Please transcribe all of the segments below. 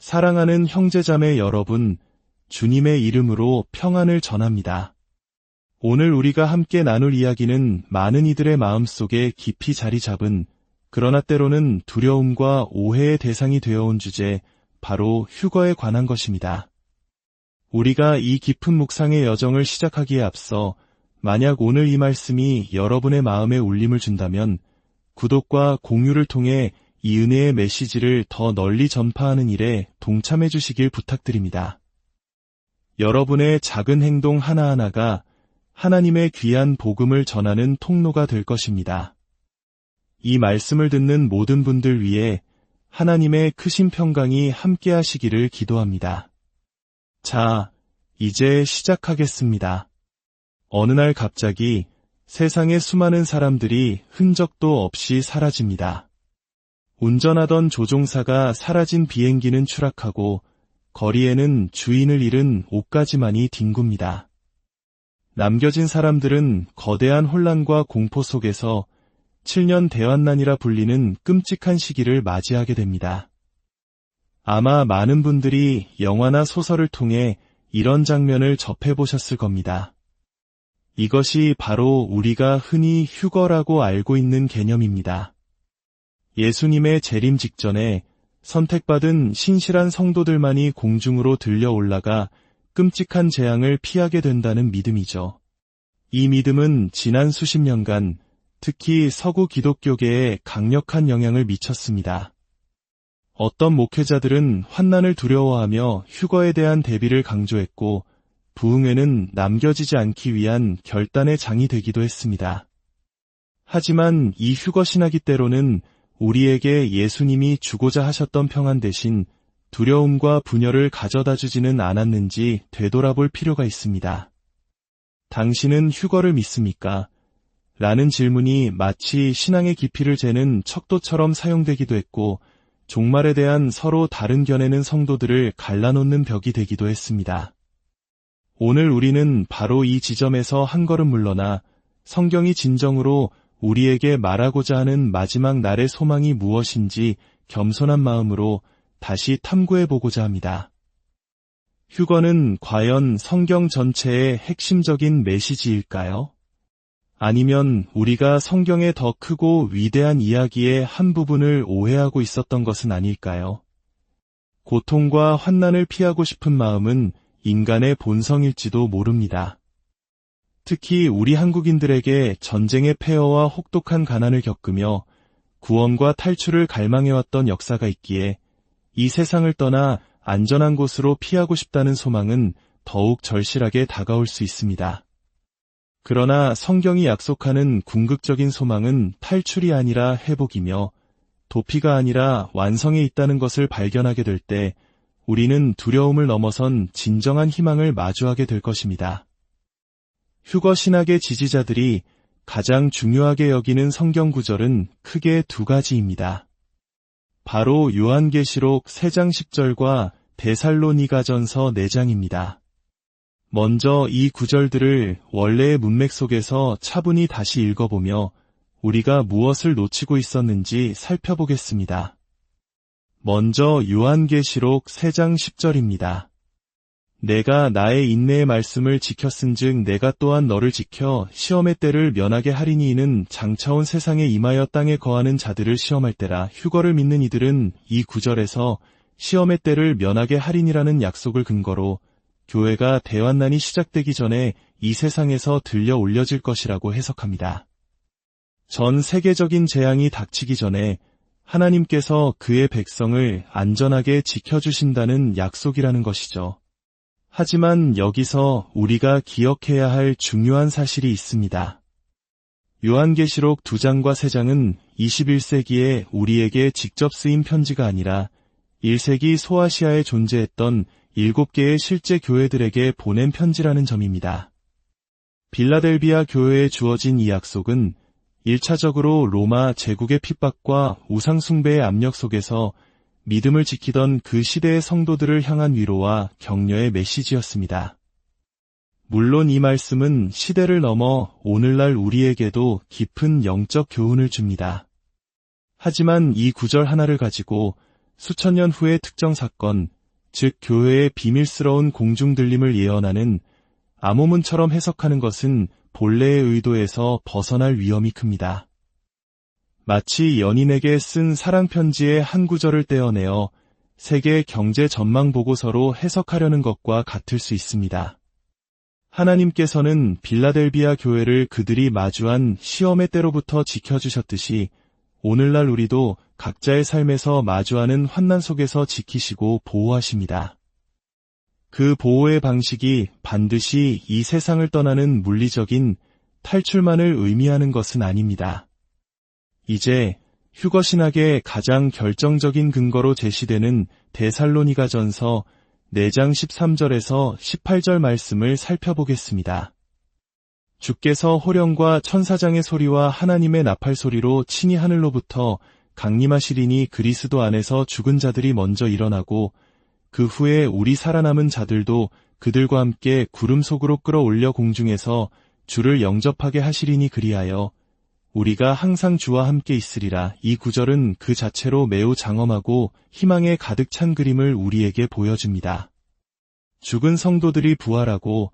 사랑하는 형제자매 여러분, 주님의 이름으로 평안을 전합니다. 오늘 우리가 함께 나눌 이야기는 많은 이들의 마음속에 깊이 자리 잡은, 그러나 때로는 두려움과 오해의 대상이 되어온 주제, 바로 휴거에 관한 것입니다. 우리가 이 깊은 묵상의 여정을 시작하기에 앞서 만약 오늘 이 말씀이 여러분의 마음에 울림을 준다면 구독과 공유를 통해 이 은혜의 메시지를 더 널리 전파하는 일에 동참해 주시길 부탁드립니다. 여러분의 작은 행동 하나하나가 하나님의 귀한 복음을 전하는 통로가 될 것입니다. 이 말씀을 듣는 모든 분들 위해 하나님의 크신 평강이 함께 하시기를 기도합니다. 자, 이제 시작하겠습니다. 어느 날 갑자기 세상의 수많은 사람들이 흔적도 없이 사라집니다. 운전하던 조종사가 사라진 비행기는 추락하고 거리에는 주인을 잃은 옷가지만이 뒹굽니다. 남겨진 사람들은 거대한 혼란과 공포 속에서 7년 대환난이라 불리는 끔찍한 시기를 맞이하게 됩니다. 아마 많은 분들이 영화나 소설을 통해 이런 장면을 접해보셨을 겁니다. 이것이 바로 우리가 흔히 휴거라고 알고 있는 개념입니다. 예수님의 재림 직전에 선택받은 신실한 성도들만이 공중으로 들려 올라가 끔찍한 재앙을 피하게 된다는 믿음이죠. 이 믿음은 지난 수십 년간 특히 서구 기독교계에 강력한 영향을 미쳤습니다. 어떤 목회자들은 환난을 두려워하며 휴거에 대한 대비를 강조했고 부흥회는 남겨지지 않기 위한 결단의 장이 되기도 했습니다. 하지만 이 휴거 신학이 때로는 우리에게 예수님이 주고자 하셨던 평안 대신 두려움과 분열을 가져다 주지는 않았는지 되돌아볼 필요가 있습니다. 당신은 휴거를 믿습니까? 라는 질문이 마치 신앙의 깊이를 재는 척도처럼 사용되기도 했고 종말에 대한 서로 다른 견해는 성도들을 갈라놓는 벽이 되기도 했습니다. 오늘 우리는 바로 이 지점에서 한 걸음 물러나 성경이 진정으로 우리에게 말하고자 하는 마지막 날의 소망이 무엇인지 겸손한 마음으로 다시 탐구해보고자 합니다. 휴거는 과연 성경 전체의 핵심적인 메시지일까요? 아니면 우리가 성경의 더 크고 위대한 이야기의 한 부분을 오해하고 있었던 것은 아닐까요? 고통과 환난을 피하고 싶은 마음은 인간의 본성일지도 모릅니다. 특히 우리 한국인들에게 전쟁의 폐허와 혹독한 가난을 겪으며 구원과 탈출을 갈망해왔던 역사가 있기에 이 세상을 떠나 안전한 곳으로 피하고 싶다는 소망은 더욱 절실하게 다가올 수 있습니다. 그러나 성경이 약속하는 궁극적인 소망은 탈출이 아니라 회복이며 도피가 아니라 완성에 있다는 것을 발견하게 될 때 우리는 두려움을 넘어선 진정한 희망을 마주하게 될 것입니다. 휴거 신학의 지지자들이 가장 중요하게 여기는 성경 구절은 크게 두 가지입니다. 바로 요한계시록 3장 10절과 데살로니가전서 4장입니다. 먼저 이 구절들을 원래의 문맥 속에서 차분히 다시 읽어보며 우리가 무엇을 놓치고 있었는지 살펴보겠습니다. 먼저 요한계시록 3장 10절입니다. 내가 나의 인내의 말씀을 지켰은즉 내가 또한 너를 지켜 시험의 때를 면하게 하리니 이는 장차온 세상에 임하여 땅에 거하는 자들을 시험할 때라. 휴거를 믿는 이들은 이 구절에서 시험의 때를 면하게 하리니라는 약속을 근거로 교회가 대환난이 시작되기 전에 이 세상에서 들려 올려질 것이라고 해석합니다. 전 세계적인 재앙이 닥치기 전에 하나님께서 그의 백성을 안전하게 지켜주신다는 약속이라는 것이죠. 하지만 여기서 우리가 기억해야 할 중요한 사실이 있습니다. 요한계시록 2장과 3장은 21세기에 우리에게 직접 쓰인 편지가 아니라 1세기 소아시아에 존재했던 7개의 실제 교회들에게 보낸 편지라는 점입니다. 빌라델비아 교회에 주어진 이 약속은 1차적으로 로마 제국의 핍박과 우상숭배의 압력 속에서 믿음을 지키던 그 시대의 성도들을 향한 위로와 격려의 메시지였습니다. 물론 이 말씀은 시대를 넘어 오늘날 우리에게도 깊은 영적 교훈을 줍니다. 하지만 이 구절 하나를 가지고 수천 년 후의 특정 사건, 즉 교회의 비밀스러운 공중 들림을 예언하는 암호문처럼 해석하는 것은 본래의 의도에서 벗어날 위험이 큽니다. 마치 연인에게 쓴 사랑편지의 한 구절을 떼어내어 세계 경제 전망 보고서로 해석하려는 것과 같을 수 있습니다. 하나님께서는 빌라델비아 교회를 그들이 마주한 시험의 때로부터 지켜주셨듯이 오늘날 우리도 각자의 삶에서 마주하는 환난 속에서 지키시고 보호하십니다. 그 보호의 방식이 반드시 이 세상을 떠나는 물리적인 탈출만을 의미하는 것은 아닙니다. 이제 휴거 신학의 가장 결정적인 근거로 제시되는 데살로니가전서 4장 13절에서 18절 말씀을 살펴보겠습니다. 주께서 호령과 천사장의 소리와 하나님의 나팔 소리로 친히 하늘로부터 강림하시리니 그리스도 안에서 죽은 자들이 먼저 일어나고 그 후에 우리 살아남은 자들도 그들과 함께 구름 속으로 끌어올려 공중에서 주를 영접하게 하시리니 그리하여 우리가 항상 주와 함께 있으리라. 이 구절은 그 자체로 매우 장엄하고 희망에 가득 찬 그림을 우리에게 보여줍니다. 죽은 성도들이 부활하고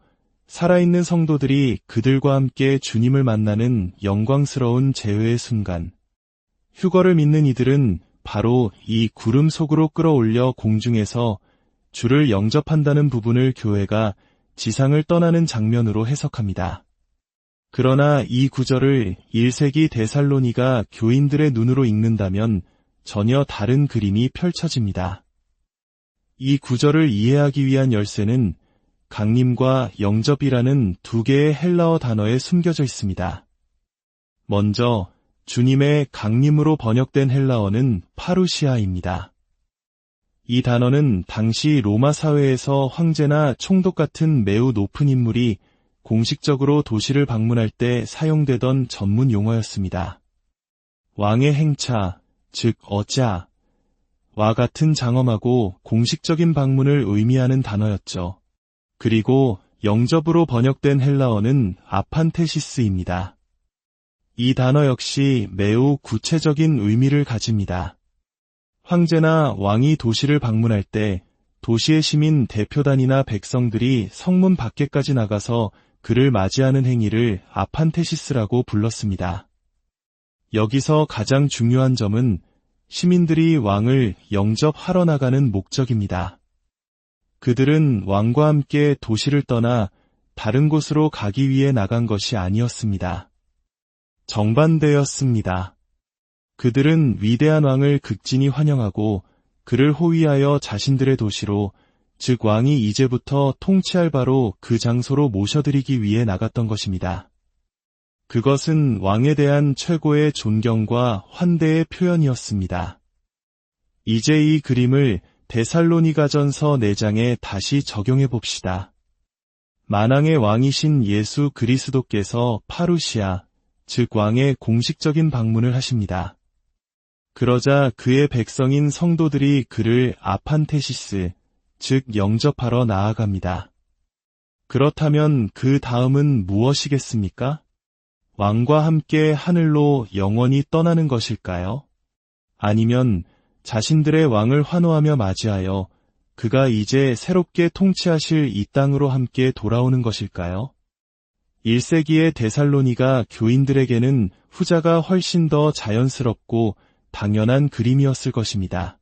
살아있는 성도들이 그들과 함께 주님을 만나는 영광스러운 재회의 순간. 휴거를 믿는 이들은 바로 이 구름 속으로 끌어올려 공중에서 주를 영접한다는 부분을 교회가 지상을 떠나는 장면으로 해석합니다. 그러나 이 구절을 1세기 데살로니가 교인들의 눈으로 읽는다면 전혀 다른 그림이 펼쳐집니다. 이 구절을 이해하기 위한 열쇠는 강림과 영접이라는 두 개의 헬라어 단어에 숨겨져 있습니다. 먼저 주님의 강림으로 번역된 헬라어는 파루시아입니다. 이 단어는 당시 로마 사회에서 황제나 총독 같은 매우 높은 인물이 공식적으로 도시를 방문할 때 사용되던 전문 용어였습니다. 왕의 행차, 즉 어자와 같은 장엄하고 공식적인 방문을 의미하는 단어였죠. 그리고 영접으로 번역된 헬라어는 아판테시스입니다. 이 단어 역시 매우 구체적인 의미를 가집니다. 황제나 왕이 도시를 방문할 때 도시의 시민 대표단이나 백성들이 성문 밖에까지 나가서 그를 맞이하는 행위를 아판테시스라고 불렀습니다. 여기서 가장 중요한 점은 시민들이 왕을 영접하러 나가는 목적입니다. 그들은 왕과 함께 도시를 떠나 다른 곳으로 가기 위해 나간 것이 아니었습니다. 정반대였습니다. 그들은 위대한 왕을 극진히 환영하고 그를 호위하여 자신들의 도시로, 즉 왕이 이제부터 통치할 바로 그 장소로 모셔드리기 위해 나갔던 것입니다. 그것은 왕에 대한 최고의 존경과 환대의 표현이었습니다. 이제 이 그림을 데살로니가전서 4장에 다시 적용해 봅시다. 만왕의 왕이신 예수 그리스도께서 파루시아, 즉 왕의 공식적인 방문을 하십니다. 그러자 그의 백성인 성도들이 그를 아판테시스, 즉 영접하러 나아갑니다. 그렇다면 그 다음은 무엇이겠습니까? 왕과 함께 하늘로 영원히 떠나는 것일까요? 아니면 자신들의 왕을 환호하며 맞이하여 그가 이제 새롭게 통치하실 이 땅으로 함께 돌아오는 것일까요? 1세기의 데살로니가 교인들에게는 후자가 훨씬 더 자연스럽고 당연한 그림이었을 것입니다.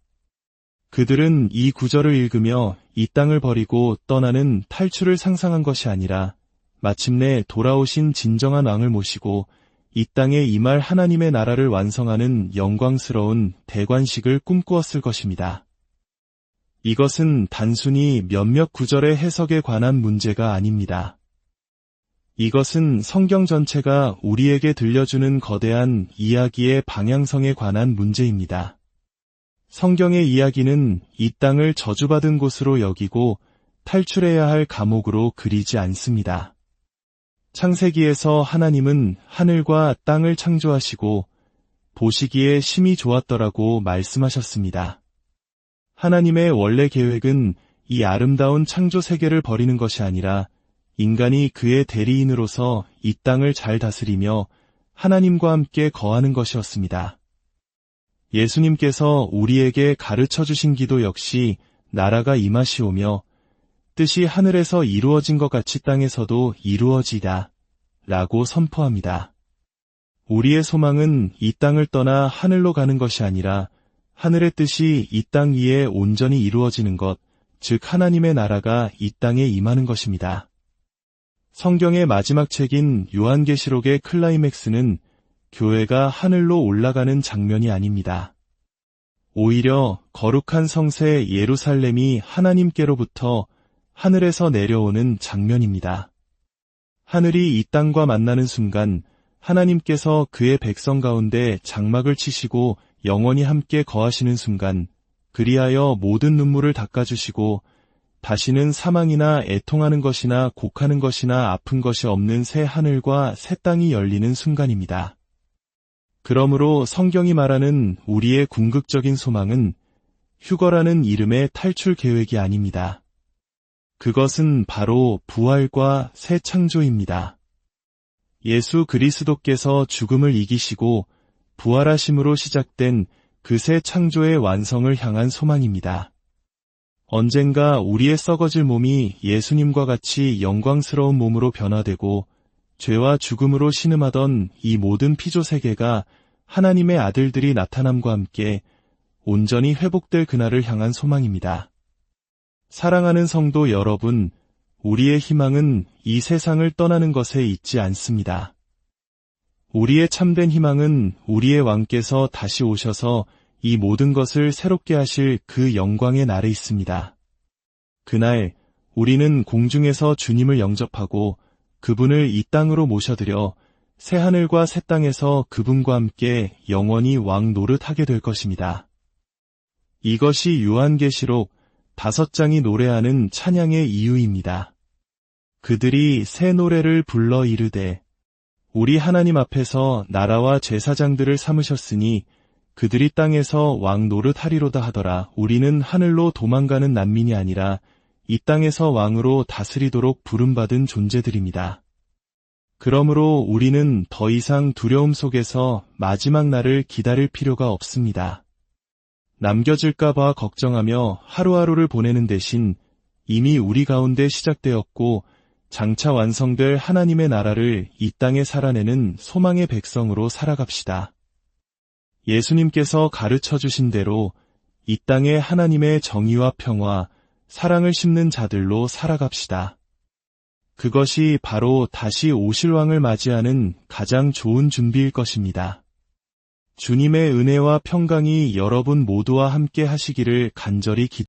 그들은 이 구절을 읽으며 이 땅을 버리고 떠나는 탈출을 상상한 것이 아니라 마침내 돌아오신 진정한 왕을 모시고 이 땅에 임할 하나님의 나라를 완성하는 영광스러운 대관식을 꿈꾸었을 것입니다. 이것은 단순히 몇몇 구절의 해석에 관한 문제가 아닙니다. 이것은 성경 전체가 우리에게 들려주는 거대한 이야기의 방향성에 관한 문제입니다. 성경의 이야기는 이 땅을 저주받은 곳으로 여기고 탈출해야 할 감옥으로 그리지 않습니다. 창세기에서 하나님은 하늘과 땅을 창조하시고 보시기에 심히 좋았더라고 말씀하셨습니다. 하나님의 원래 계획은 이 아름다운 창조 세계를 버리는 것이 아니라 인간이 그의 대리인으로서 이 땅을 잘 다스리며 하나님과 함께 거하는 것이었습니다. 예수님께서 우리에게 가르쳐 주신 기도 역시 나라가 임하시오며 뜻이 하늘에서 이루어진 것 같이 땅에서도 이루어지다 라고 선포합니다. 우리의 소망은 이 땅을 떠나 하늘로 가는 것이 아니라 하늘의 뜻이 이 땅 위에 온전히 이루어지는 것, 즉 하나님의 나라가 이 땅에 임하는 것입니다. 성경의 마지막 책인 요한계시록의 클라이맥스는 교회가 하늘로 올라가는 장면이 아닙니다. 오히려 거룩한 성새 예루살렘이 하나님께로부터 하늘에서 내려오는 장면입니다. 하늘이 이 땅과 만나는 순간 하나님께서 그의 백성 가운데 장막을 치시고 영원히 함께 거하시는 순간 그리하여 모든 눈물을 닦아주시고 다시는 사망이나 애통하는 것이나 곡하는 것이나 아픈 것이 없는 새 하늘과 새 땅이 열리는 순간입니다. 그러므로 성경이 말하는 우리의 궁극적인 소망은 휴거라는 이름의 탈출 계획이 아닙니다. 그것은 바로 부활과 새 창조입니다. 예수 그리스도께서 죽음을 이기시고 부활하심으로 시작된 그 새 창조의 완성을 향한 소망입니다. 언젠가 우리의 썩어질 몸이 예수님과 같이 영광스러운 몸으로 변화되고 죄와 죽음으로 신음하던 이 모든 피조 세계가 하나님의 아들들이 나타남과 함께 온전히 회복될 그날을 향한 소망입니다. 사랑하는 성도 여러분, 우리의 희망은 이 세상을 떠나는 것에 있지 않습니다. 우리의 참된 희망은 우리의 왕께서 다시 오셔서 이 모든 것을 새롭게 하실 그 영광의 날에 있습니다. 그날 우리는 공중에서 주님을 영접하고 그분을 이 땅으로 모셔드려 새 하늘과 새 땅에서 그분과 함께 영원히 왕 노릇하게 될 것입니다. 이것이 요한계시록 5장이 노래하는 찬양의 이유입니다. 그들이 새 노래를 불러 이르되 우리 하나님 앞에서 나라와 제사장들을 삼으셨으니 그들이 땅에서 왕 노릇하리로다 하더라. 우리는 하늘로 도망가는 난민이 아니라 이 땅에서 왕으로 다스리도록 부름받은 존재들입니다. 그러므로 우리는 더 이상 두려움 속에서 마지막 날을 기다릴 필요가 없습니다. 남겨질까봐 걱정하며 하루하루를 보내는 대신 이미 우리 가운데 시작되었고 장차 완성될 하나님의 나라를 이 땅에 살아내는 소망의 백성으로 살아갑시다. 예수님께서 가르쳐 주신 대로 이 땅에 하나님의 정의와 평화, 사랑을 심는 자들로 살아갑시다. 그것이 바로 다시 오실 왕을 맞이하는 가장 좋은 준비일 것입니다. 주님의 은혜와 평강이 여러분 모두와 함께 하시기를 간절히 기도합니다.